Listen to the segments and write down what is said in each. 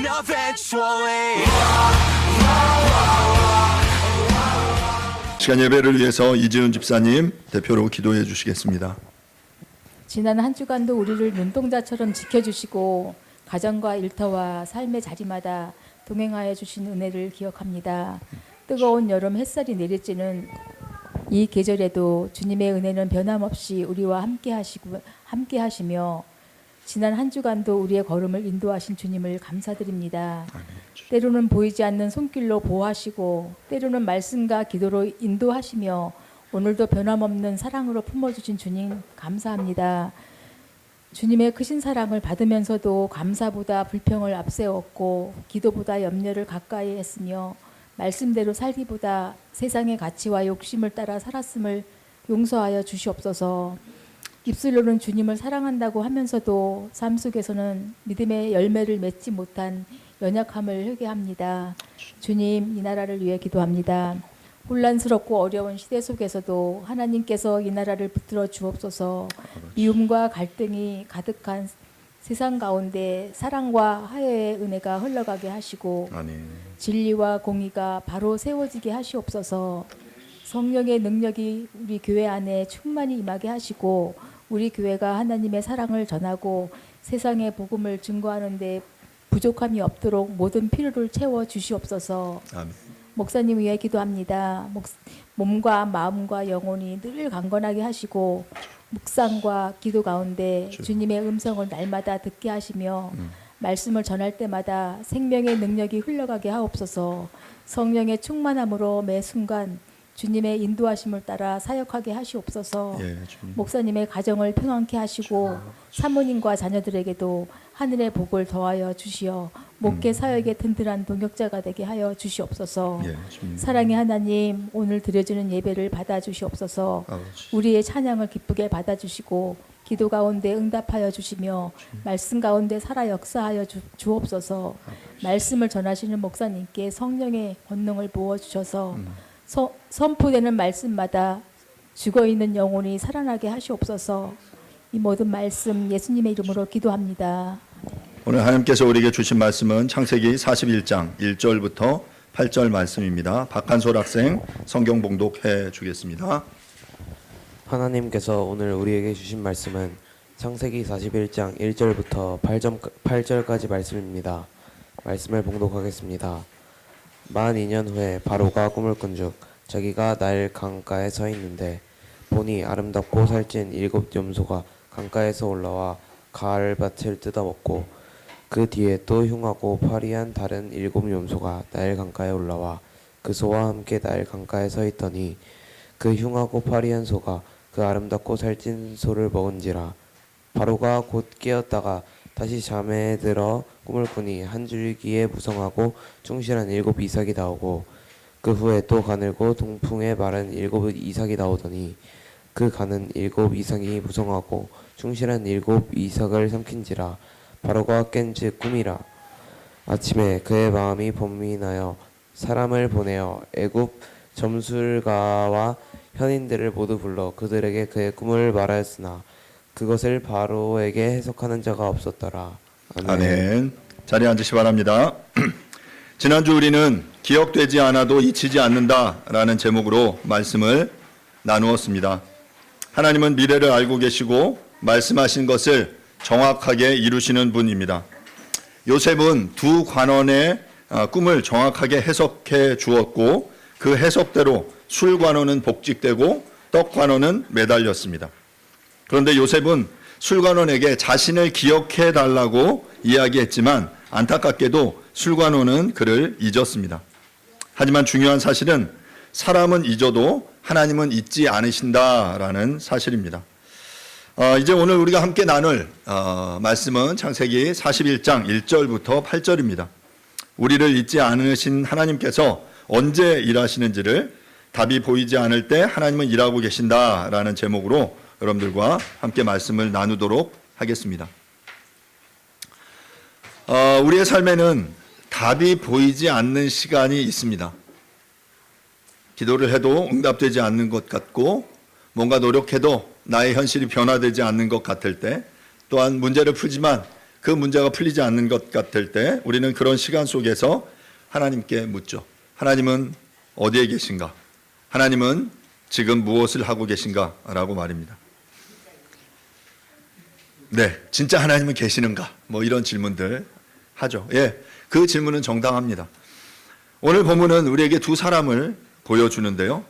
happen eventually. 시간 예배를 위해서 이지훈 집사님 대표로 기도해 주시겠습니다. 지난 한 주간도 우리를 눈동자처럼 지켜주시고 가정과 일터와 삶의 자리마다 동행하여 주신 은혜를 기억합니다. 뜨거운 여름 햇살이 내리쬐는 이 계절에도 주님의 은혜는 변함없이 우리와 함께 하시며 지난 한 주간도 우리의 걸음을 인도하신 주님을 감사드립니다. 때로는 보이지 않는 손길로 보호하시고 때로는 말씀과 기도로 인도하시며 오늘도 변함없는 사랑으로 품어주신 주님 감사합니다. 주님의 크신 사랑을 받으면서도 감사보다 불평을 앞세웠고 기도보다 염려를 가까이 했으며 말씀대로 살기보다 세상의 가치와 욕심을 따라 살았음을 용서하여 주시옵소서. 입술로는 주님을 사랑한다고 하면서도 삶 속에서는 믿음의 열매를 맺지 못한 연약함을 회개합니다. 주님, 이 나라를 위해 기도합니다. 혼란스럽고 어려운 시대 속에서도 하나님께서 이 나라를 붙들어 주옵소서. 미움과 갈등이 가득한 세상 가운데 사랑과 화해의 은혜가 흘러가게 하시고 진리와 공의가 바로 세워지게 하시옵소서. 성령의 능력이 우리 교회 안에 충만히 임하게 하시고 우리 교회가 하나님의 사랑을 전하고 세상의 복음을 증거하는 데 부족함이 없도록 모든 필요를 채워 주시옵소서. 아멘. 목사님 위해 기도합니다. 몸과 마음과 영혼이 늘 강건하게 하시고 묵상과 기도 가운데 주님의 음성을 날마다 듣게 하시며 말씀을 전할 때마다 생명의 능력이 흘러가게 하옵소서. 성령의 충만함으로 매 순간 주님의 인도하심을 따라 사역하게 하시옵소서. 목사님의 가정을 평안케 하시고 사모님과 자녀들에게도 하늘의 복을 더하여 주시어 목회 사역의 든든한 동역자가 되게 하여 주시옵소서. 사랑의 하나님, 오늘 드려지는 예배를 받아주시옵소서. 우리의 찬양을 기쁘게 받아주시고 기도 가운데 응답하여 주시며 말씀 가운데 살아 역사하여 주옵소서. 말씀을 전하시는 목사님께 성령의 권능을 부어주셔서 선포되는 말씀마다 죽어있는 영혼이 살아나게 하시옵소서. 이 모든 말씀 예수님의 이름으로 기도합니다. 오늘 하나님께서 우리에게 주신 말씀은 창세기 41장 1절부터 8절 말씀입니다. 박한솔 학생 성경 봉독해 주겠습니다. 하나님께서 오늘 우리에게 주신 말씀은 창세기 41장 1절부터 8절까지 말씀입니다. 말씀을 봉독하겠습니다. 만 2년 후에 바로가 꿈을 꾼즉 자기가 나일 강가에 서 있는데 보니 아름답고 살찐 7 염소가 강가에서 올라와 가을밭을 뜯어먹고 그 뒤에 또 흉하고 파리한 다른 7 염소가 나일 강가에 올라와 그 소와 함께 나일 강가에 서 있더니 그 흉하고 파리한 소가 그 아름답고 살찐 소를 먹은지라. 바로가 곧 깨었다가 다시 잠에 들어 꿈을 꾸니 한 줄기에 무성하고 충실한 7 이삭이 나오고 그 후에 또 가늘고 동풍에 마른 7 이삭이 나오더니 그 가는 7 이삭이 무성하고 충실한 7 이삭을 삼킨지라. 바로가 깬즉 꿈이라. 아침에 그의 마음이 번민하여 사람을 보내어 애굽 점술가와 현인들을 모두 불러 그들에게 그의 꿈을 말하였으나 그것을 바로에게 해석하는 자가 없었더라. 아멘. 자리에 앉으시 바랍니다. 지난주 우리는 기억되지 않아도 잊히지 않는다라는 제목으로 말씀을 나누었습니다. 하나님은 미래를 알고 계시고 말씀하신 것을 정확하게 이루시는 분입니다. 요셉은 두 관원의 꿈을 정확하게 해석해 주었고 그 해석대로 술 관원은 복직되고 떡 관원은 매달렸습니다. 그런데 요셉은 술 관원에게 자신을 기억해 달라고 이야기했지만 안타깝게도 술 관원은 그를 잊었습니다. 하지만 중요한 사실은 사람은 잊어도 하나님은 잊지 않으신다라는 사실입니다. 이제 오늘 우리가 함께 나눌 말씀은 창세기 41장 1절부터 8절입니다. 우리를 잊지 않으신 하나님께서 언제 일하시는지를 답이 보이지 않을 때 하나님은 일하고 계신다라는 제목으로 여러분들과 함께 말씀을 나누도록 하겠습니다. 우리의 삶에는 답이 보이지 않는 시간이 있습니다. 기도를 해도 응답되지 않는 것 같고 뭔가 노력해도 나의 현실이 변화되지 않는 것 같을 때, 또한 문제를 풀지만 그 문제가 풀리지 않는 것 같을 때 우리는 그런 시간 속에서 하나님께 묻죠. 하나님은 어디에 계신가? 하나님은 지금 무엇을 하고 계신가? 라고 말입니다. 네, 진짜 하나님은 계시는가? 뭐 이런 질문들 하죠. 예, 그 질문은 정당합니다. 오늘 본문은 우리에게 두 사람을 보여주는데요.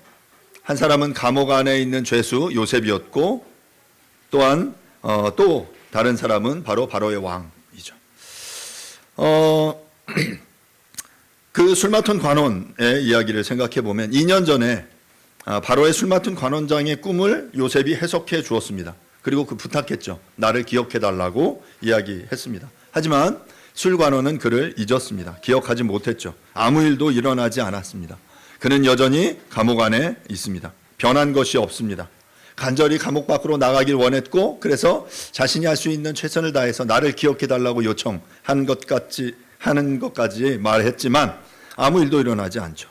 한 사람은 감옥 안에 있는 죄수 요셉이었고, 또한 또 다른 사람은 바로 바로의 왕이죠. 그 술 맡은 관원의 이야기를 생각해 보면 2년 전에 바로의 술 맡은 관원장의 꿈을 요셉이 해석해 주었습니다. 그리고 부탁했죠. 나를 기억해 달라고 이야기했습니다. 하지만 술 관원은 그를 잊었습니다. 기억하지 못했죠. 아무 일도 일어나지 않았습니다. 그는 여전히 감옥 안에 있습니다. 변한 것이 없습니다. 간절히 감옥 밖으로 나가길 원했고, 그래서 자신이 할 수 있는 최선을 다해서 나를 기억해 달라고 요청한 하는 것까지 말했지만 아무 일도 일어나지 않죠.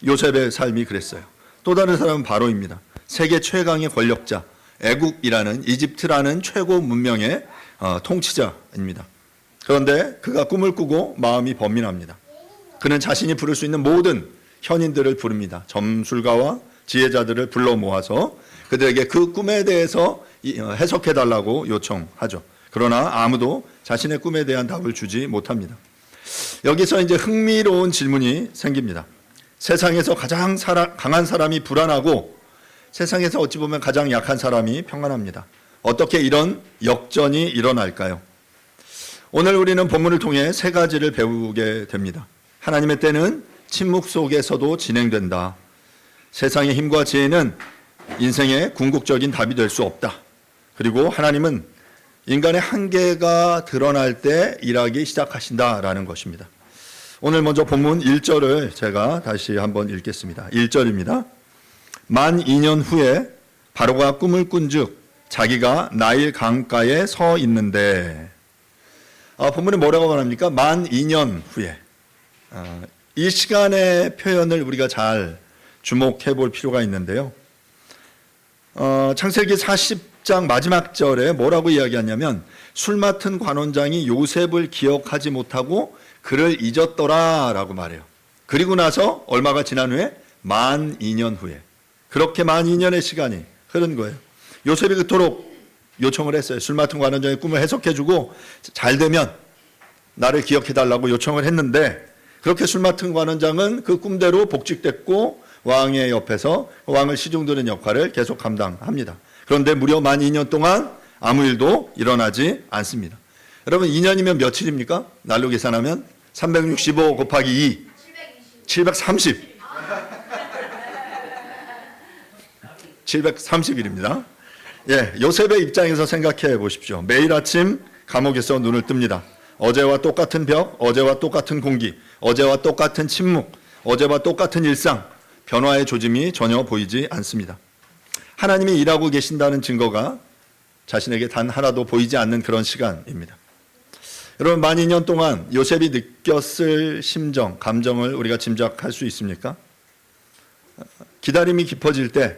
요셉의 삶이 그랬어요. 또 다른 사람은 바로입니다. 세계 최강의 권력자, 애국이라는 이집트라는 최고 문명의 통치자입니다. 그런데 그가 꿈을 꾸고 마음이 번민합니다. 그는 자신이 부를 수 있는 모든 현인들을 부릅니다. 점술가와 지혜자들을 불러 모아서 그들에게 그 꿈에 대해서 해석해 달라고 요청하죠. 그러나 아무도 자신의 꿈에 대한 답을 주지 못합니다. 여기서 이제 흥미로운 질문이 생깁니다. 세상에서 가장 강한 사람이 불안하고 세상에서 어찌 보면 가장 약한 사람이 평안합니다. 어떻게 이런 역전이 일어날까요? 오늘 우리는 본문을 통해 세 가지를 배우게 됩니다. 하나님의 때는 침묵 속에서도 진행된다. 세상의 힘과 지혜는 인생의 궁극적인 답이 될 수 없다. 그리고 하나님은 인간의 한계가 드러날 때 일하기 시작하신다라는 것입니다. 오늘 먼저 본문 1절을 제가 다시 한번 읽겠습니다. 1절입니다. 만 2년 후에 바로가 꿈을 꾼즉 자기가 나일 강가에 서 있는데, 본문에 뭐라고 말합니까? 만 2년 후에. 이 시간의 표현을 우리가 잘 주목해 볼 필요가 있는데요. 창세기 40장 마지막 절에 뭐라고 이야기하냐면 술 맡은 관원장이 요셉을 기억하지 못하고 그를 잊었더라라고 말해요. 그리고 나서 얼마가 지난 후에 만 2년 후에, 그렇게 만 2년의 시간이 흐른 거예요. 요셉이 그토록 요청을 했어요. 술 맡은 관원장의 꿈을 해석해주고 잘 되면 나를 기억해달라고 요청을 했는데, 그렇게 술 맡은 관원장은 그 꿈대로 복직됐고 왕의 옆에서 왕을 시중드는 역할을 계속 감당합니다. 그런데 무려 만 2년 동안 아무 일도 일어나지 않습니다. 여러분, 2년이면 며칠입니까? 날로 계산하면 365 곱하기 2, 730. 730일입니다. 예, 요셉의 입장에서 생각해 보십시오. 매일 아침 감옥에서 눈을 뜹니다. 어제와 똑같은 벽, 어제와 똑같은 공기, 어제와 똑같은 침묵, 어제와 똑같은 일상, 변화의 조짐이 전혀 보이지 않습니다. 하나님이 일하고 계신다는 증거가 자신에게 단 하나도 보이지 않는 그런 시간입니다. 여러분, 만 2년 동안 요셉이 느꼈을 심정, 감정을 우리가 짐작할 수 있습니까? 기다림이 깊어질 때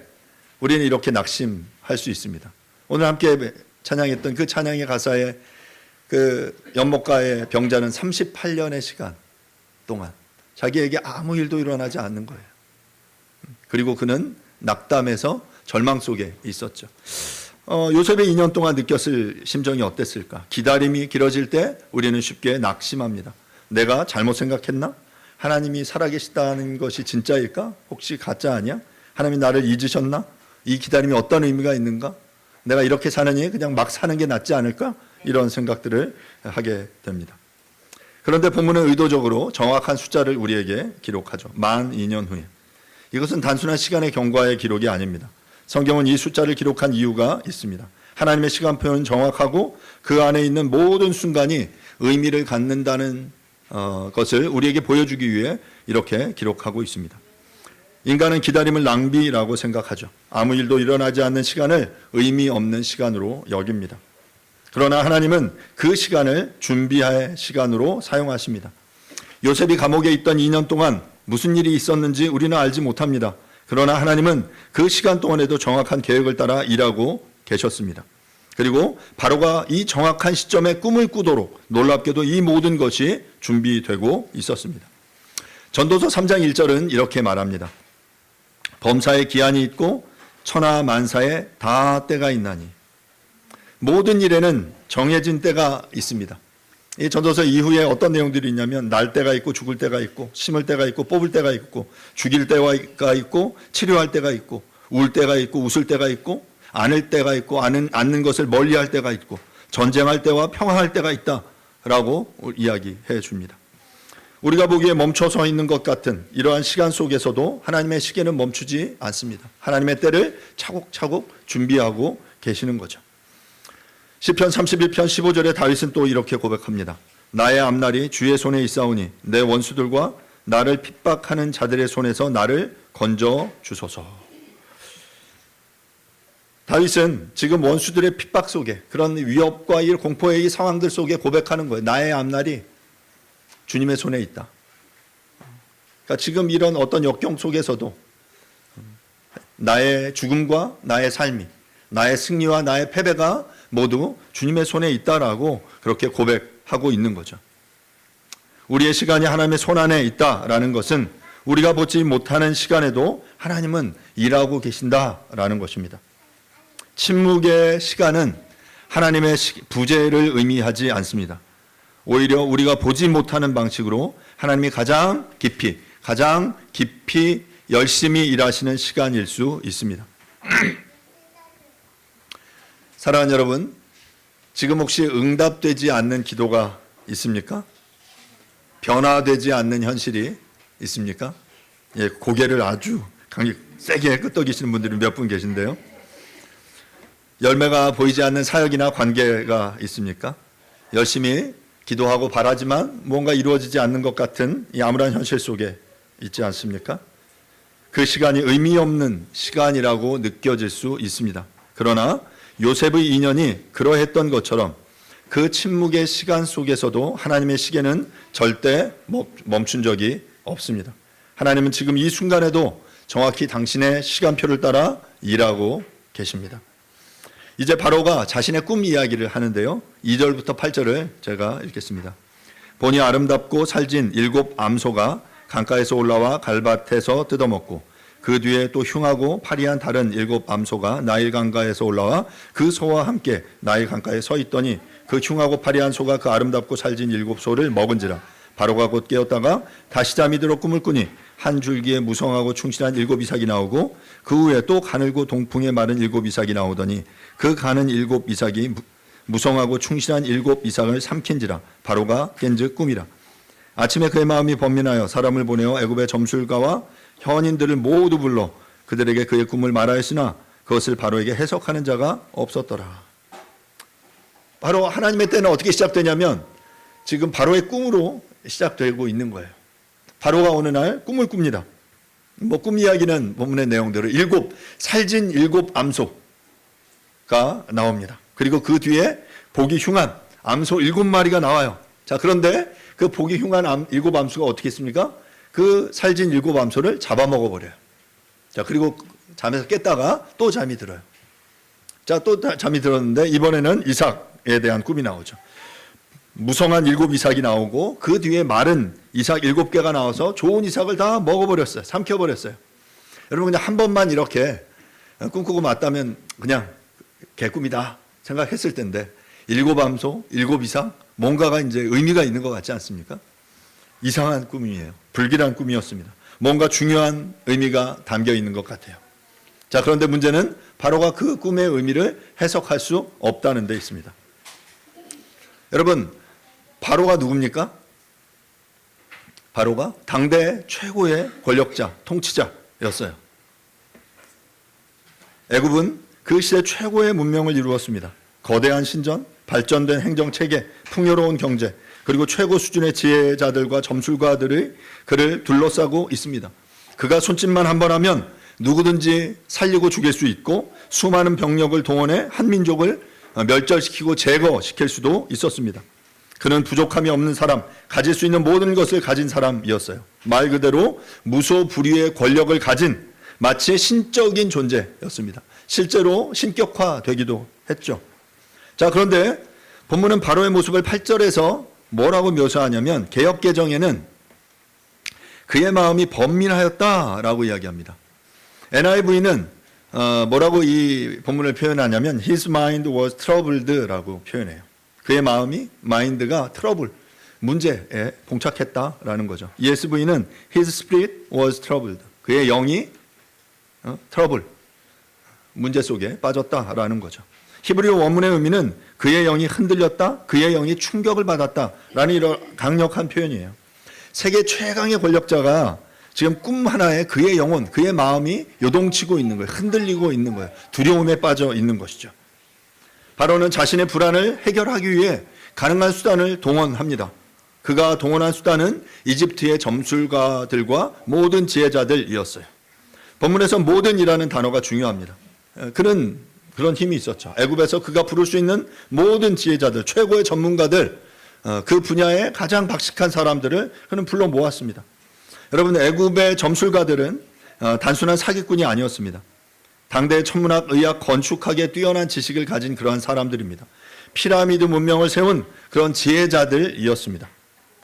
우리는 이렇게 낙심할 수 있습니다. 오늘 함께 찬양했던 그 찬양의 가사에 그 연못가의 병자는 38년의 시간 동안 자기에게 아무 일도 일어나지 않는 거예요. 그리고 그는 낙담해서 절망 속에 있었죠. 요셉의 2년 동안 느꼈을 심정이 어땠을까? 기다림이 길어질 때 우리는 쉽게 낙심합니다. 내가 잘못 생각했나? 하나님이 살아계시다는 것이 진짜일까? 혹시 가짜 아니야? 하나님이 나를 잊으셨나? 이 기다림이 어떤 의미가 있는가? 내가 이렇게 사느니 그냥 막 사는 게 낫지 않을까? 이런 생각들을 하게 됩니다. 그런데 본문은 의도적으로 정확한 숫자를 우리에게 기록하죠. 만 2년 후에. 이것은 단순한 시간의 경과의 기록이 아닙니다. 성경은 이 숫자를 기록한 이유가 있습니다. 하나님의 시간표는 정확하고 그 안에 있는 모든 순간이 의미를 갖는다는 것을 우리에게 보여주기 위해 이렇게 기록하고 있습니다. 인간은 기다림을 낭비라고 생각하죠. 아무 일도 일어나지 않는 시간을 의미 없는 시간으로 여깁니다. 그러나 하나님은 그 시간을 준비할 시간으로 사용하십니다. 요셉이 감옥에 있던 2년 동안 무슨 일이 있었는지 우리는 알지 못합니다. 그러나 하나님은 그 시간 동안에도 정확한 계획을 따라 일하고 계셨습니다. 그리고 바로가 이 정확한 시점에 꿈을 꾸도록 놀랍게도 이 모든 것이 준비되고 있었습니다. 전도서 3장 1절은 이렇게 말합니다. 범사에 기한이 있고 천하 만사에 다 때가 있나니. 모든 일에는 정해진 때가 있습니다. 이 전도서 이후에 어떤 내용들이 있냐면 날 때가 있고 죽을 때가 있고 심을 때가 있고 뽑을 때가 있고 죽일 때가 있고 치료할 때가 있고 울 때가 있고 웃을 때가 있고 안을 때가 있고 않는 것을 멀리할 때가 있고 전쟁할 때와 평화할 때가 있다라고 이야기해 줍니다. 우리가 보기에 멈춰 서 있는 것 같은 이러한 시간 속에서도 하나님의 시계는 멈추지 않습니다. 하나님의 때를 차곡차곡 준비하고 계시는 거죠. 시편 31편 15절에 다윗은 또 이렇게 고백합니다. 나의 앞날이 주의 손에 있사오니 내 원수들과 나를 핍박하는 자들의 손에서 나를 건져 주소서. 다윗은 지금 원수들의 핍박 속에 그런 위협과 이 공포의 이 상황들 속에 고백하는 거예요. 나의 앞날이 주님의 손에 있다. 그러니까 지금 이런 어떤 역경 속에서도 나의 죽음과 나의 삶이, 나의 승리와 나의 패배가 모두 주님의 손에 있다라고 그렇게 고백하고 있는 거죠. 우리의 시간이 하나님의 손 안에 있다라는 것은 우리가 보지 못하는 시간에도 하나님은 일하고 계신다라는 것입니다. 침묵의 시간은 하나님의 부재를 의미하지 않습니다. 오히려 우리가 보지 못하는 방식으로 하나님이 가장 깊이 열심히 일하시는 시간일 수 있습니다. 사랑하는 여러분, 지금 혹시 응답되지 않는 기도가 있습니까? 변화되지 않는 현실이 있습니까? 예, 고개를 아주 세게 끄덕이시는 분들이 몇 분 계신데요. 열매가 보이지 않는 사역이나 관계가 있습니까? 열심히 기도하고 바라지만 뭔가 이루어지지 않는 것 같은 이 암울한 현실 속에 있지 않습니까? 그 시간이 의미 없는 시간이라고 느껴질 수 있습니다. 그러나 요셉의 인연이 그러했던 것처럼 그 침묵의 시간 속에서도 하나님의 시계는 절대 멈춘 적이 없습니다. 하나님은 지금 이 순간에도 정확히 당신의 시간표를 따라 일하고 계십니다. 이제 바로가 자신의 꿈 이야기를 하는데요. 2절부터 8절을 제가 읽겠습니다. 보니 아름답고 살진 7 암소가 강가에서 올라와 갈밭에서 뜯어먹고 그 뒤에 또 흉하고 파리한 다른 7 암소가 나일 강가에서 올라와 그 소와 함께 나일 강가에 서 있더니 그 흉하고 파리한 소가 그 아름답고 살진 7 소를 먹은지라. 바로가 곧 깨었다가 다시 잠이 들어 꿈을 꾸니 한 줄기에 무성하고 충실한 7 이삭이 나오고 그 후에 또 가늘고 동풍에 마른 7 이삭이 나오더니 그 가는 7 이삭이 무성하고 충실한 7 이삭을 삼킨지라. 바로가 깬즉 꿈이라. 아침에 그의 마음이 번민하여 사람을 보내어 애굽의 점술가와 현인들을 모두 불러 그들에게 그의 꿈을 말하였으나 그것을 바로에게 해석하는 자가 없었더라. 바로 하나님의 때는 어떻게 시작되냐면 지금 바로의 꿈으로 시작되고 있는 거예요. 바로가 어느 날 꿈을 꿉니다. 꿈 이야기는 본문의 내용대로 살진 7 암소가 나옵니다. 그리고 그 뒤에 보기 흉한 암소 7마리가 나와요. 자, 그런데 그 보기 흉한 7 암소가 어떻게 했습니까? 그 살진 7 암소를 잡아먹어 버려요. 자, 그리고 잠에서 깼다가 또 잠이 들어요. 자, 또 잠이 들었는데 이번에는 이삭에 대한 꿈이 나오죠. 무성한 7 이삭이 나오고 그 뒤에 마른 이삭 7개가 나와서 좋은 이삭을 다 먹어버렸어요. 삼켜버렸어요. 여러분 그냥 한 번만 이렇게 꿈꾸고 맞다면 그냥 개꿈이다 생각했을 텐데 7 암소, 7 이삭 뭔가가 이제 의미가 있는 것 같지 않습니까? 이상한 꿈이에요. 불길한 꿈이었습니다. 뭔가 중요한 의미가 담겨 있는 것 같아요. 자, 그런데 문제는 바로가 그 꿈의 의미를 해석할 수 없다는 데 있습니다. 여러분, 바로가 누굽니까? 바로가 당대 최고의 권력자, 통치자였어요. 애굽은 그 시대 최고의 문명을 이루었습니다. 거대한 신전, 발전된 행정체계, 풍요로운 경제, 그리고 최고 수준의 지혜자들과 점술가들이 그를 둘러싸고 있습니다. 그가 손짓만 한 번 하면 누구든지 살리고 죽일 수 있고 수많은 병력을 동원해 한 민족을 멸절시키고 제거시킬 수도 있었습니다. 그는 부족함이 없는 사람, 가질 수 있는 모든 것을 가진 사람이었어요. 말 그대로 무소불위의 권력을 가진 마치 신적인 존재였습니다. 실제로 신격화되기도 했죠. 자, 그런데 본문은 바로의 모습을 8절에서 뭐라고 묘사하냐면 개역개정에는 그의 마음이 번민하였다라고 이야기합니다. NIV는 뭐라고 이 본문을 표현하냐면 His mind was troubled라고 표현해요. 그의 마음이 마인드가 트러블, 문제에 봉착했다라는 거죠. ESV는 His spirit was troubled. 그의 영이 트러블, 문제 속에 빠졌다라는 거죠. 히브리어 원문의 의미는 그의 영이 흔들렸다, 그의 영이 충격을 받았다라는 이런 강력한 표현이에요. 세계 최강의 권력자가 지금 꿈 하나에 그의 영혼, 그의 마음이 요동치고 있는 거예요. 흔들리고 있는 거예요. 두려움에 빠져 있는 것이죠. 바로는 자신의 불안을 해결하기 위해 가능한 수단을 동원합니다. 그가 동원한 수단은 이집트의 점술가들과 모든 지혜자들이었어요. 본문에서 모든이라는 단어가 중요합니다. 그런 힘이 있었죠. 애굽에서 그가 부를 수 있는 모든 지혜자들, 최고의 전문가들, 그 분야에 가장 박식한 사람들을 그는 불러 모았습니다. 여러분, 애굽의 점술가들은 단순한 사기꾼이 아니었습니다. 당대의 천문학, 의학, 건축학에 뛰어난 지식을 가진 그러한 사람들입니다. 피라미드 문명을 세운 그런 지혜자들이었습니다.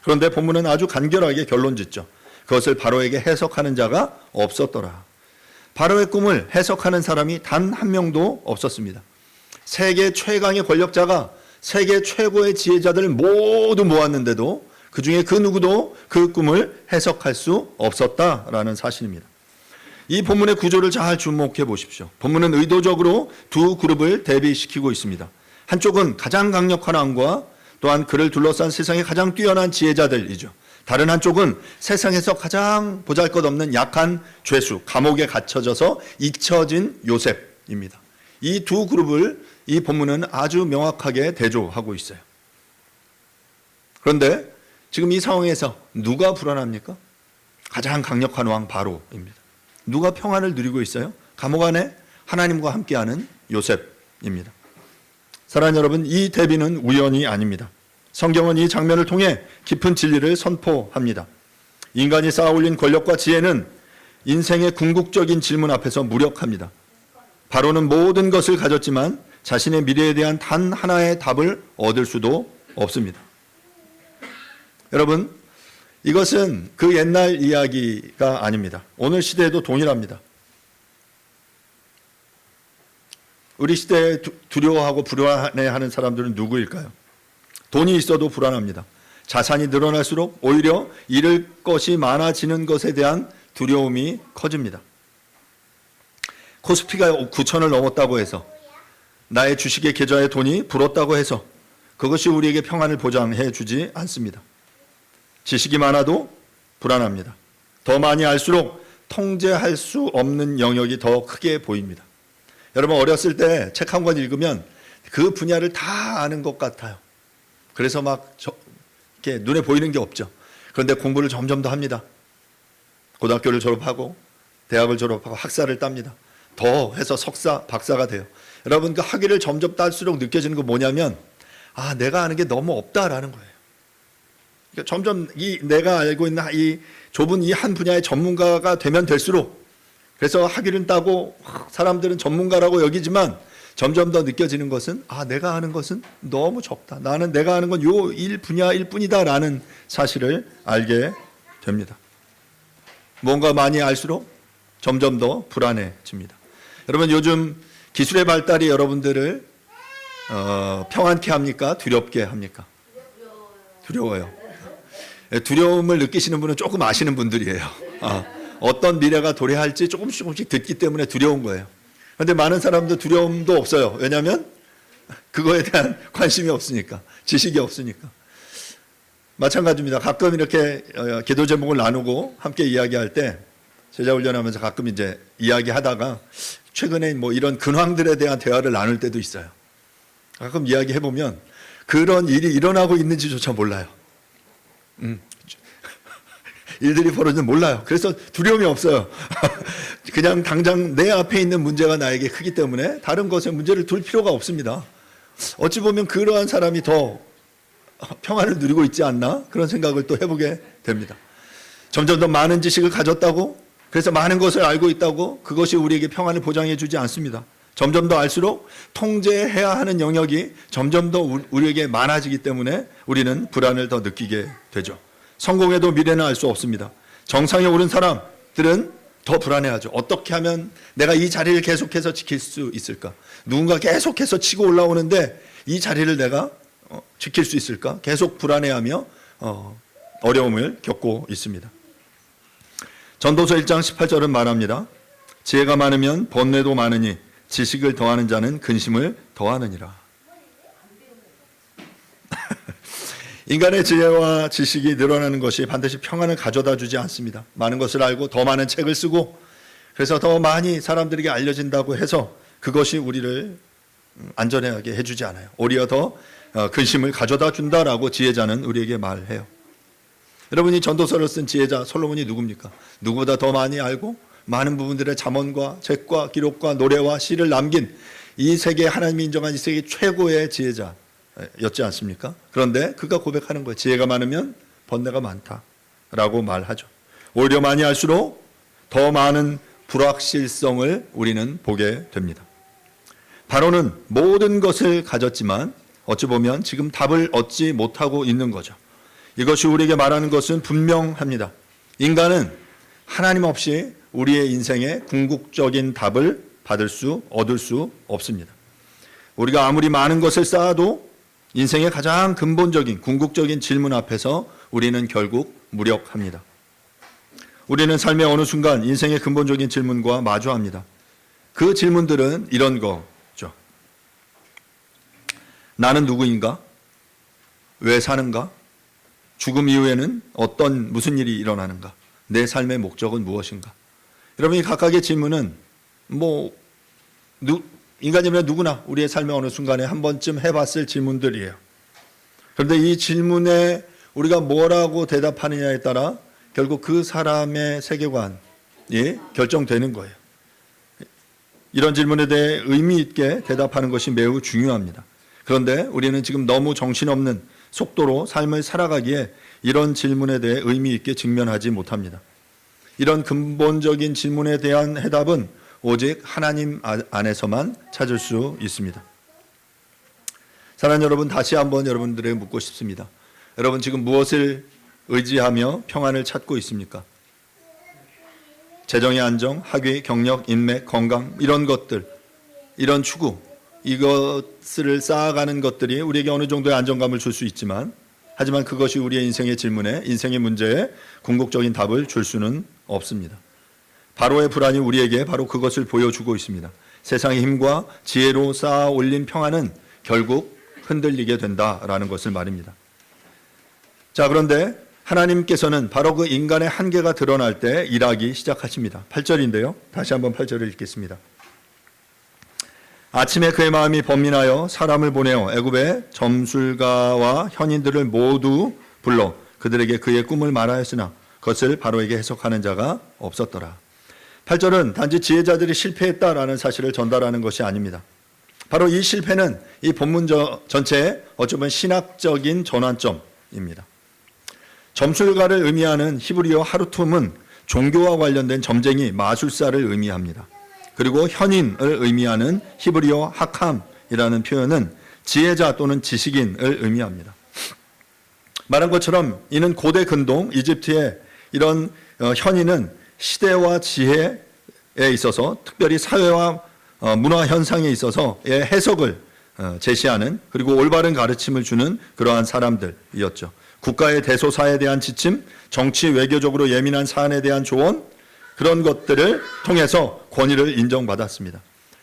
그런데 본문은 아주 간결하게 결론짓죠. 그것을 바로에게 해석하는 자가 없었더라. 바로의 꿈을 해석하는 사람이 단 한 명도 없었습니다. 세계 최강의 권력자가 세계 최고의 지혜자들을 모두 모았는데도 그 중에 그 누구도 그 꿈을 해석할 수 없었다라는 사실입니다. 이 본문의 구조를 잘 주목해 보십시오. 본문은 의도적으로 두 그룹을 대비시키고 있습니다. 한쪽은 가장 강력한 왕과 또한 그를 둘러싼 세상의 가장 뛰어난 지혜자들이죠. 다른 한쪽은 세상에서 가장 보잘것없는 약한 죄수, 감옥에 갇혀져서 잊혀진 요셉입니다. 이 두 그룹을 이 본문은 아주 명확하게 대조하고 있어요. 그런데 지금 이 상황에서 누가 불안합니까? 가장 강력한 왕 바로입니다. 누가 평안을 누리고 있어요? 감옥 안에 하나님과 함께하는 요셉입니다. 사랑하는 여러분, 이 대비는 우연이 아닙니다. 성경은 이 장면을 통해 깊은 진리를 선포합니다. 인간이 쌓아올린 권력과 지혜는 인생의 궁극적인 질문 앞에서 무력합니다. 바로는 모든 것을 가졌지만 자신의 미래에 대한 단 하나의 답을 얻을 수도 없습니다. 여러분, 이것은 그 옛날 이야기가 아닙니다. 오늘 시대에도 동일합니다. 우리 시대에 두려워하고 불안해하는 사람들은 누구일까요? 돈이 있어도 불안합니다. 자산이 늘어날수록 오히려 잃을 것이 많아지는 것에 대한 두려움이 커집니다. 코스피가 9천을 넘었다고 해서 나의 주식의 계좌에 돈이 불었다고 해서 그것이 우리에게 평안을 보장해 주지 않습니다. 지식이 많아도 불안합니다. 더 많이 알수록 통제할 수 없는 영역이 더 크게 보입니다. 여러분, 어렸을 때 책 한 권 읽으면 그 분야를 다 아는 것 같아요. 그래서 막 이렇게 눈에 보이는 게 없죠. 그런데 공부를 점점 더 합니다. 고등학교를 졸업하고 대학을 졸업하고 학사를 tab니다. 더 해서 석사, 박사가 돼요. 여러분, 그 학위를 점점 딸수록 느껴지는 거 뭐냐면 내가 아는 게 너무 없다라는 거예요. 그러니까 점점 내가 알고 있는 이 좁은 이 한 분야의 전문가가 되면 될수록, 그래서 학위를 따고 사람들은 전문가라고 여기지만 점점 더 느껴지는 것은 내가 아는 것은 너무 적다. 나는 내가 아는 건 요 일 분야일 뿐이다라는 사실을 알게 됩니다. 뭔가 많이 알수록 점점 더 불안해집니다. 여러분, 요즘 기술의 발달이 여러분들을 평안케 합니까? 두렵게 합니까? 두려워요. 두려움을 느끼시는 분은 조금 아시는 분들이에요. 어떤 미래가 도래할지 조금씩 듣기 때문에 두려운 거예요. 그런데 많은 사람도 두려움도 없어요. 왜냐하면 그거에 대한 관심이 없으니까, 지식이 없으니까. 마찬가지입니다. 가끔 이렇게 기도 제목을 나누고 함께 이야기할 때 제자 훈련하면서 가끔 이제 이야기하다가 최근에 뭐 이런 근황들에 대한 대화를 나눌 때도 있어요. 가끔 이야기해 보면 그런 일이 일어나고 있는지조차 몰라요. 일들이 벌어지는 몰라요. 그래서 두려움이 없어요. 그냥 당장 내 앞에 있는 문제가 나에게 크기 때문에 다른 것에 문제를 둘 필요가 없습니다. 어찌 보면 그러한 사람이 더 평안을 누리고 있지 않나? 그런 생각을 또 해보게 됩니다. 점점 더 많은 지식을 가졌다고, 그래서 많은 것을 알고 있다고 그것이 우리에게 평안을 보장해 주지 않습니다. 점점 더 알수록 통제해야 하는 영역이 점점 더 우리에게 많아지기 때문에 우리는 불안을 더 느끼게 되죠. 성공해도 미래는 알 수 없습니다. 정상에 오른 사람들은 더 불안해하죠. 어떻게 하면 내가 이 자리를 계속해서 지킬 수 있을까? 누군가 계속해서 치고 올라오는데 이 자리를 내가 지킬 수 있을까? 계속 불안해하며 어려움을 겪고 있습니다. 전도서 1장 18절은 말합니다. 지혜가 많으면 번뇌도 많으니 지식을 더하는 자는 근심을 더하느니라. 인간의 지혜와 지식이 늘어나는 것이 반드시 평안을 가져다 주지 않습니다. 많은 것을 알고 더 많은 책을 쓰고 그래서 더 많이 사람들에게 알려진다고 해서 그것이 우리를 안전하게 해주지 않아요. 오히려 더 근심을 가져다 준다라고 지혜자는 우리에게 말해요. 여러분이 전도서를 쓴 지혜자 솔로몬이 누굽니까? 누구보다 더 많이 알고 많은 부분들의 잠언과 책과 기록과 노래와 시를 남긴 이 세계 하나님이 인정한 이 세계 최고의 지혜자였지 않습니까? 그런데 그가 고백하는 거예요. 지혜가 많으면 번뇌가 많다라고 말하죠. 오히려 많이 알수록 더 많은 불확실성을 우리는 보게 됩니다. 바로는 모든 것을 가졌지만 어찌 보면 지금 답을 얻지 못하고 있는 거죠. 이것이 우리에게 말하는 것은 분명합니다. 인간은 하나님 없이 우리의 인생에 궁극적인 답을 얻을 수 없습니다. 우리가 아무리 많은 것을 쌓아도 인생의 가장 근본적인 궁극적인 질문 앞에서 우리는 결국 무력합니다. 우리는 삶의 어느 순간 인생의 근본적인 질문과 마주합니다. 그 질문들은 이런 거죠. 나는 누구인가? 왜 사는가? 죽음 이후에는 무슨 일이 일어나는가? 내 삶의 목적은 무엇인가? 여러분이 각각의 질문은 인간이면 누구나 우리의 삶의 어느 순간에 한 번쯤 해봤을 질문들이에요. 그런데 이 질문에 우리가 뭐라고 대답하느냐에 따라 결국 그 사람의 세계관이 결정되는 거예요. 이런 질문에 대해 의미 있게 대답하는 것이 매우 중요합니다. 그런데 우리는 지금 너무 정신없는 속도로 삶을 살아가기에 이런 질문에 대해 의미 있게 직면하지 못합니다. 이런 근본적인 질문에 대한 해답은 오직 하나님 안에서만 찾을 수 있습니다. 사랑하는 여러분, 다시 한번 여러분들에게 묻고 싶습니다. 여러분 지금 무엇을 의지하며 평안을 찾고 있습니까? 재정의 안정, 학위, 경력, 인맥, 건강 이런 것들, 이런 추구, 이것을 쌓아가는 것들이 우리에게 어느 정도의 안정감을 줄 수 있지만 하지만 그것이 우리의 인생의 질문에, 인생의 문제에 궁극적인 답을 줄 수는 없습니다. 바로의 불안이 우리에게 바로 그것을 보여주고 있습니다. 세상의 힘과 지혜로 쌓아 올린 평안은 결국 흔들리게 된다라는 것을 말입니다. 자, 그런데 하나님께서는 바로 그 인간의 한계가 드러날 때 일하기 시작하십니다. 8절인데요. 다시 한번 8절을 읽겠습니다. 아침에 그의 마음이 번민하여 사람을 보내어 애굽의 점술가와 현인들을 모두 불러 그들에게 그의 꿈을 말하였으나 그것을 바로에게 해석하는 자가 없었더라. 8절은 단지 지혜자들이 실패했다라는 사실을 전달하는 것이 아닙니다. 바로 이 실패는 이 본문 전체의 어쩌면 신학적인 전환점입니다. 점술가를 의미하는 히브리어 하루툼은 종교와 관련된 점쟁이, 마술사를 의미합니다. 그리고 현인을 의미하는 히브리어 하캄이라는 표현은 지혜자 또는 지식인을 의미합니다. 말한 것처럼 이는 고대 근동 이집트의 이런 현인은 시대와 지혜에 있어서 특별히 사회와 문화 현상에 있어서의 해석을 제시하는 그리고 올바른 가르침을 주는 그러한 사람들이었죠. 국가의 대소사에 대한 지침, 정치 외교적으로 예민한 사안에 대한 조언, 그런 것들을 통해서 권위를 인정받았습니다.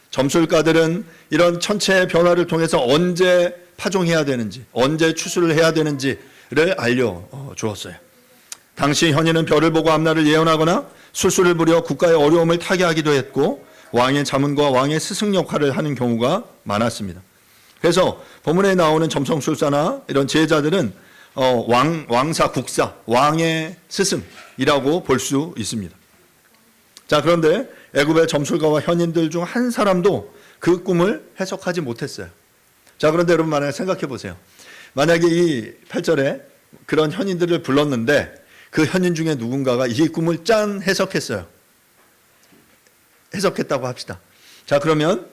점술가들은 이런 천체의 변화를 통해서 언제 파종해야 되는지, 언제 추수를 해야 되는지를 알려주었어요. 당시 현인은 별을 보고 앞날을 예언하거나 술수를 부려 국가의 어려움을 타개하기도 했고 왕의 자문과 왕의 스승 역할을 하는 경우가 많았습니다. 그래서 본문에 나오는 점성술사나 이런 지혜자들은 왕사, 국사, 왕의 스승이라고 볼 수 있습니다. 자, 그런데 애굽의 점술가와 현인들 중 한 사람도 그 꿈을 해석하지 못했어요. 자, 그런데 여러분 만약에 생각해 보세요. 만약에 이 8절에 그런 현인들을 불렀는데 그 현인 중에 누군가가 이 꿈을 짠 해석했어요. 해석했다고 합시다. 자, 그러면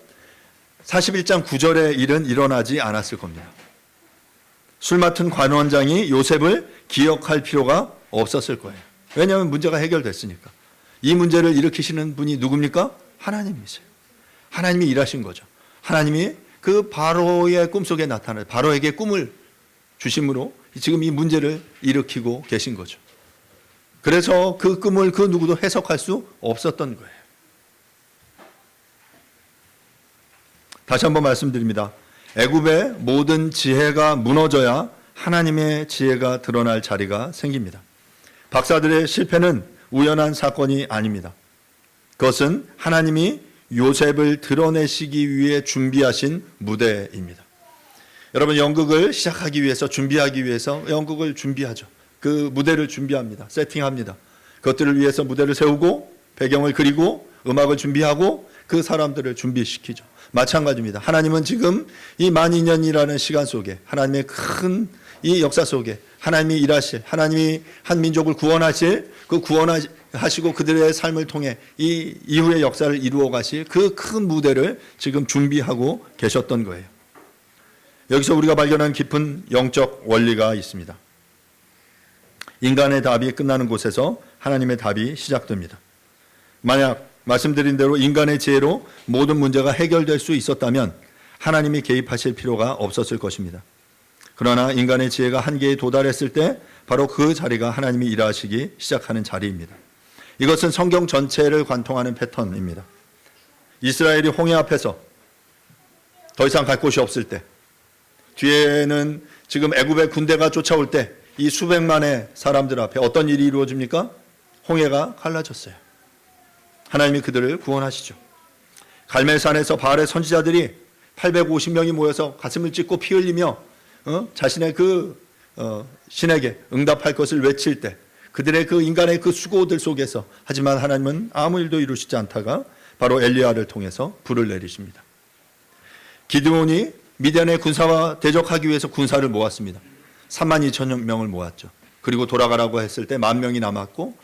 41장 9절의 일은 일어나지 않았을 겁니다. 술 맡은 관원장이 요셉을 기억할 필요가 없었을 거예요. 왜냐하면 문제가 해결됐으니까. 이 문제를 일으키시는 분이 누굽니까? 하나님이세요. 하나님이 일하신 거죠. 하나님이 그 바로의 꿈속에 나타나 바로에게 꿈을 주심으로 지금 이 문제를 일으키고 계신 거죠. 그래서 그 꿈을 그 누구도 해석할 수 없었던 거예요. 다시 한번 말씀드립니다. 애굽의 모든 지혜가 무너져야 하나님의 지혜가 드러날 자리가 생깁니다. 박사들의 실패는 우연한 사건이 아닙니다. 그것은 하나님이 요셉을 드러내시기 위해 준비하신 무대입니다. 여러분, 연극을 시작하기 위해서 준비하기 위해서 연극을 준비하죠. 그 무대를 준비합니다. 세팅합니다. 그것들을 위해서 무대를 세우고 배경을 그리고 음악을 준비하고 그 사람들을 준비시키죠. 마찬가지입니다. 하나님은 지금 이 12,000년이라는 시간 속에 하나님의 큰 이 역사 속에 하나님이 일하실, 하나님이 한 민족을 구원하실, 그 구원하시고 그들의 삶을 통해 이 이후의 역사를 이루어 가실 그 큰 무대를 지금 준비하고 계셨던 거예요. 여기서 우리가 발견한 깊은 영적 원리가 있습니다. 인간의 답이 끝나는 곳에서 하나님의 답이 시작됩니다. 만약 말씀드린 대로 인간의 지혜로 모든 문제가 해결될 수 있었다면 하나님이 개입하실 필요가 없었을 것입니다. 그러나 인간의 지혜가 한계에 도달했을 때 바로 그 자리가 하나님이 일하시기 시작하는 자리입니다. 이것은 성경 전체를 관통하는 패턴입니다. 이스라엘이 홍해 앞에서 더 이상 갈 곳이 없을 때, 뒤에는 지금 애굽의 군대가 쫓아올 때 이 수백만의 사람들 앞에 어떤 일이 이루어집니까? 홍해가 갈라졌어요. 하나님이 그들을 구원하시죠. 갈멜산에서 바알의 선지자들이 850명이 모여서 가슴을 찢고 피 흘리며 자신의 신에게 응답할 것을 외칠 때 그들의 그 인간의 그 수고들 속에서 하지만 하나님은 아무 일도 이루시지 않다가 바로 엘리야를 통해서 불을 내리십니다. 기드온이 미디안의 군사와 대적하기 위해서 군사를 모았습니다. 32,000명을 모았죠. 그리고 돌아가라고 했을 때 10,000명이 남았고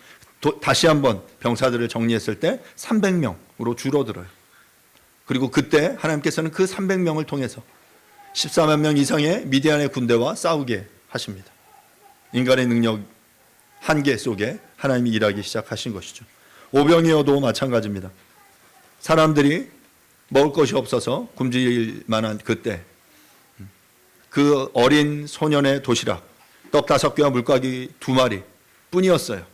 다시 한번 병사들을 정리했을 때 300명으로 줄어들어요. 그리고 그때 하나님께서는 그 300명을 통해서 14만 명 이상의 미디안의 군대와 싸우게 하십니다. 인간의 능력 한계 속에 하나님이 일하기 시작하신 것이죠. 오병이어도 마찬가지입니다. 사람들이 먹을 것이 없어서 굶주릴 만한 그때 그 어린 소년의 도시락 떡 5개와 물고기 2마리 뿐이었어요.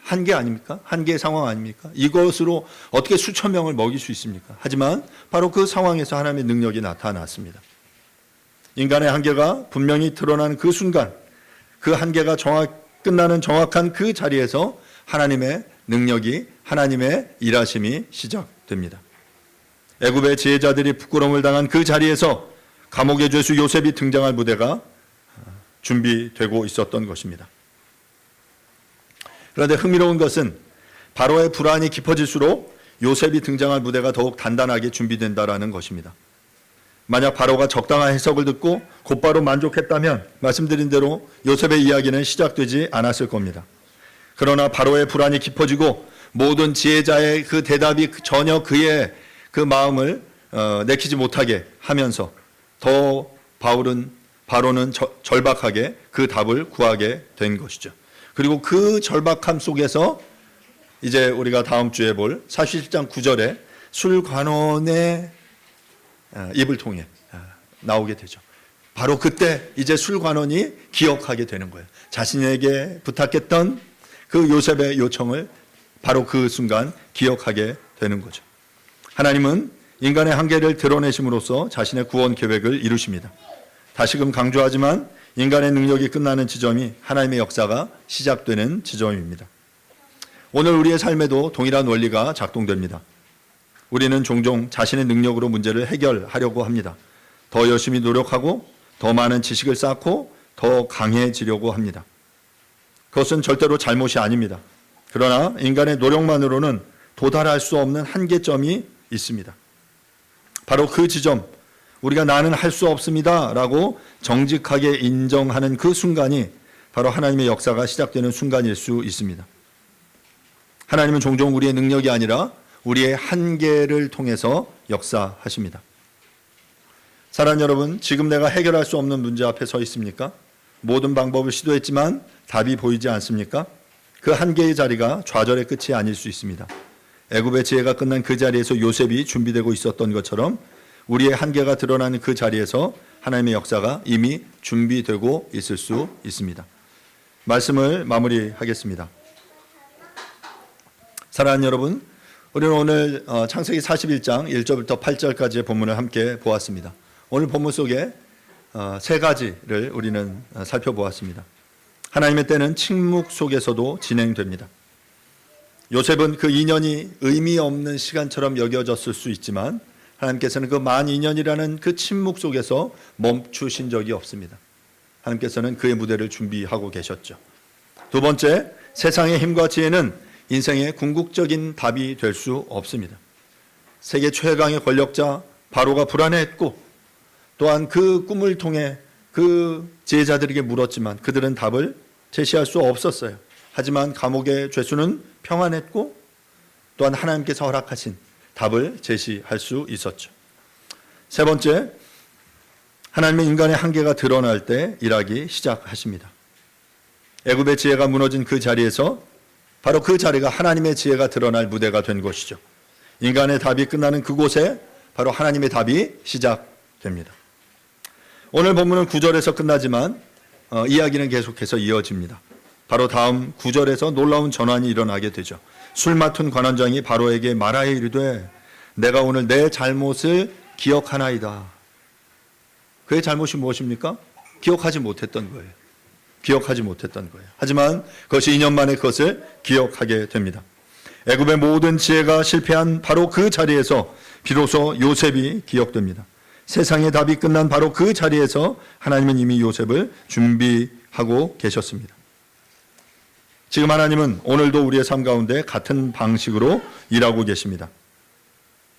한계 아닙니까? 한계의 상황 아닙니까? 이것으로 어떻게 수천 명을 먹일 수 있습니까? 하지만 바로 그 상황에서 하나님의 능력이 나타났습니다. 인간의 한계가 분명히 드러나는 그 순간 그 한계가 끝나는 정확한 그 자리에서 하나님의 능력이 하나님의 일하심이 시작됩니다. 애굽의 지혜자들이 부끄러움을 당한 그 자리에서 감옥의 죄수 요셉이 등장할 무대가 준비되고 있었던 것입니다. 그런데 흥미로운 것은 바로의 불안이 깊어질수록 요셉이 등장할 무대가 더욱 단단하게 준비된다라는 것입니다. 만약 바로가 적당한 해석을 듣고 곧바로 만족했다면 말씀드린 대로 요셉의 이야기는 시작되지 않았을 겁니다. 그러나 바로의 불안이 깊어지고 모든 지혜자의 그 대답이 전혀 그의 그 마음을 내키지 못하게 하면서 더 바로는 절박하게 그 답을 구하게 된 것이죠. 그리고 그 절박함 속에서 이제 우리가 다음 주에 볼 41장 9절에 술관원의 입을 통해 나오게 되죠. 바로 그때 이제 술관원이 기억하게 되는 거예요. 자신에게 부탁했던 그 요셉의 요청을 바로 그 순간 기억하게 되는 거죠. 하나님은 인간의 한계를 드러내심으로써 자신의 구원 계획을 이루십니다. 다시금 강조하지만 인간의 능력이 끝나는 지점이 하나님의 역사가 시작되는 지점입니다. 오늘 우리의 삶에도 동일한 원리가 작동됩니다. 우리는 종종 자신의 능력으로 문제를 해결하려고 합니다. 더 열심히 노력하고 더 많은 지식을 쌓고 더 강해지려고 합니다. 그것은 절대로 잘못이 아닙니다. 그러나 인간의 노력만으로는 도달할 수 없는 한계점이 있습니다. 바로 그 지점, 우리가 나는 할 수 없습니다 라고 정직하게 인정하는 그 순간이 바로 하나님의 역사가 시작되는 순간일 수 있습니다. 하나님은 종종 우리의 능력이 아니라 우리의 한계를 통해서 역사하십니다. 사랑하는 여러분, 지금 내가 해결할 수 없는 문제 앞에 서 있습니까? 모든 방법을 시도했지만 답이 보이지 않습니까? 그 한계의 자리가 좌절의 끝이 아닐 수 있습니다. 애굽의 지혜가 끝난 그 자리에서 요셉이 준비되고 있었던 것처럼 우리의 한계가 드러나는 그 자리에서 하나님의 역사가 이미 준비되고 있을 수 있습니다. 말씀을 마무리하겠습니다. 사랑하는 여러분, 우리는 오늘 창세기 41장 1절부터 8절까지의 본문을 함께 보았습니다. 오늘 본문 속에 세 가지를 우리는 살펴보았습니다. 하나님의 때는 침묵 속에서도 진행됩니다. 요셉은 그 2년이 의미 없는 시간처럼 여겨졌을 수 있지만 하나님께서는 그 12,000년이라는 그 침묵 속에서 멈추신 적이 없습니다. 하나님께서는 그의 무대를 준비하고 계셨죠. 두 번째, 세상의 힘과 지혜는 인생의 궁극적인 답이 될 수 없습니다. 세계 최강의 권력자 바로가 불안해했고 또한 그 꿈을 통해 그 지혜자들에게 물었지만 그들은 답을 제시할 수 없었어요. 하지만 감옥의 죄수는 평안했고 또한 하나님께서 허락하신 답을 제시할 수 있었죠. 세 번째, 하나님의 인간의 한계가 드러날 때 일하기 시작하십니다. 애굽의 지혜가 무너진 그 자리에서 바로 그 자리가 하나님의 지혜가 드러날 무대가 된 것이죠. 인간의 답이 끝나는 그곳에 바로 하나님의 답이 시작됩니다. 오늘 본문은 9절에서 끝나지만 이야기는 계속해서 이어집니다. 바로 다음 9절에서 놀라운 전환이 일어나게 되죠. 술 맡은 관원장이 바로에게 말하여 이르되 내가 오늘 내 잘못을 기억하나이다. 그의 잘못이 무엇입니까? 기억하지 못했던 거예요. 기억하지 못했던 거예요. 하지만 그것이 2년 만에 그것을 기억하게 됩니다. 애굽의 모든 지혜가 실패한 바로 그 자리에서 비로소 요셉이 기억됩니다. 세상의 답이 끝난 바로 그 자리에서 하나님은 이미 요셉을 준비하고 계셨습니다. 지금 하나님은 오늘도 우리의 삶 가운데 같은 방식으로 일하고 계십니다.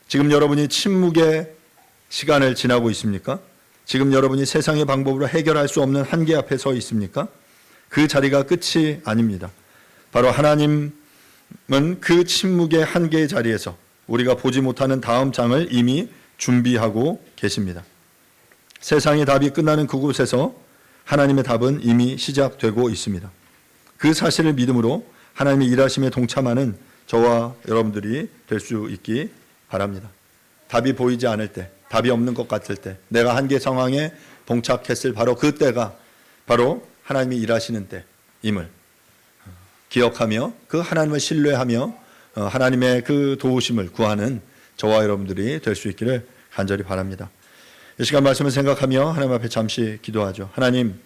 지금 여러분이 침묵의 시간을 지나고 있습니까? 지금 여러분이 세상의 방법으로 해결할 수 없는 한계 앞에 서 있습니까? 그 자리가 끝이 아닙니다. 바로 하나님은 그 침묵의 한계의 자리에서 우리가 보지 못하는 다음 장을 이미 준비하고 계십니다. 세상의 답이 끝나는 그곳에서 하나님의 답은 이미 시작되고 있습니다. 그 사실을 믿음으로 하나님의 일하심에 동참하는 저와 여러분들이 될 수 있기 바랍니다. 답이 보이지 않을 때, 답이 없는 것 같을 때, 내가 한계 상황에 봉착했을 바로 그 때가 바로 하나님이 일하시는 때임을 기억하며 그 하나님을 신뢰하며 하나님의 그 도우심을 구하는 저와 여러분들이 될 수 있기를 간절히 바랍니다. 이 시간 말씀을 생각하며 하나님 앞에 잠시 기도하죠. 하나님,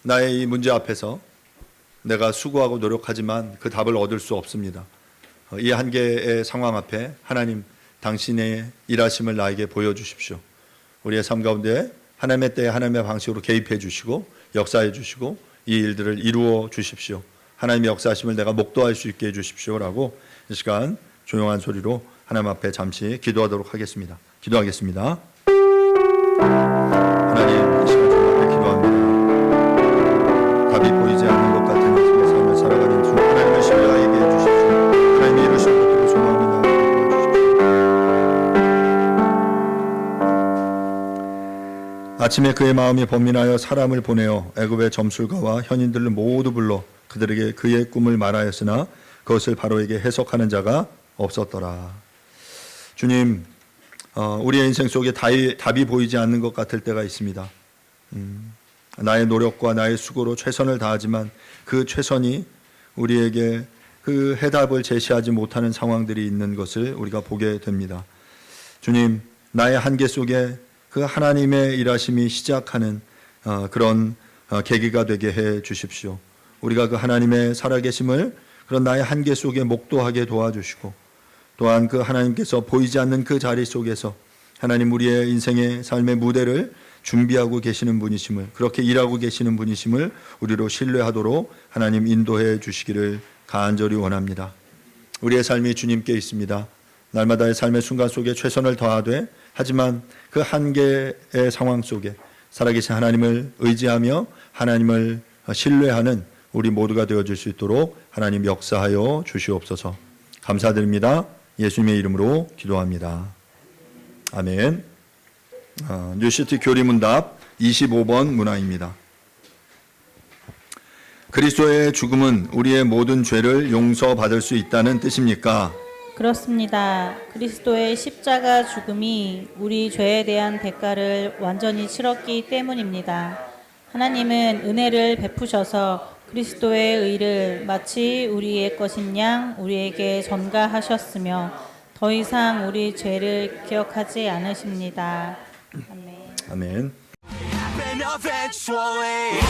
나의 이 문제 앞에서 내가 수고하고 노력하지만 그 답을 얻을 수 없습니다. 이 한계의 상황 앞에 하나님 당신의 일하심을 나에게 보여주십시오. 우리의 삶 가운데 하나님의 때에 하나님의 방식으로 개입해 주시고 역사해 주시고 이 일들을 이루어 주십시오. 하나님의 역사하심을 내가 목도할 수 있게 해 주십시오라고 이 시간 조용한 소리로 하나님 앞에 잠시 기도하도록 하겠습니다. 기도하겠습니다. 하나님, 이 시간 주님 앞에 기도합니다. 답이 보이지 않는 것 같은 인생의 삶을 살아가는 중 하나님의 신뢰하게 해 주십시오. 하나님의 이루신 것들을 소망합니다. 아침에 그의 마음이 번민하여 사람을 보내어 애굽의 점술가와 현인들을 모두 불러 그들에게 그의 꿈을 말하였으나 그것을 바로에게 해석하는 자가 없었더라. 주님, 우리의 인생 속에 답이 보이지 않는 것 같을 때가 있습니다. 나의 노력과 나의 수고로 최선을 다하지만 그 최선이 우리에게 그 해답을 제시하지 못하는 상황들이 있는 것을 우리가 보게 됩니다. 주님, 나의 한계 속에 그 하나님의 일하심이 시작하는 그런 계기가 되게 해 주십시오. 우리가 그 하나님의 살아계심을 그런 나의 한계 속에 목도하게 도와주시고 또한 그 하나님께서 보이지 않는 그 자리 속에서 하나님 우리의 인생의 삶의 무대를 준비하고 계시는 분이심을, 그렇게 일하고 계시는 분이심을 우리로 신뢰하도록 하나님 인도해 주시기를 간절히 원합니다. 우리의 삶이 주님께 있습니다. 날마다의 삶의 순간 속에 최선을 다하되 하지만 그 한계의 상황 속에 살아계신 하나님을 의지하며 하나님을 신뢰하는 우리 모두가 되어줄 수 있도록 하나님 역사하여 주시옵소서. 감사드립니다. 예수님의 이름으로 기도합니다. 아멘. 뉴시티 교리문답 25번 문항입니다. 그리스도의 죽음은 우리의 모든 죄를 용서받을 수 있다는 뜻입니까? 그렇습니다. 그리스도의 십자가 죽음이 우리 죄에 대한 대가를 완전히 치렀기 때문입니다. 하나님은 은혜를 베푸셔서 그리스도의 의를 마치 우리의 것인 양 우리에게 전가하셨으며 더 이상 우리 죄를 기억하지 않으십니다. 아멘. 아멘. happen eventually.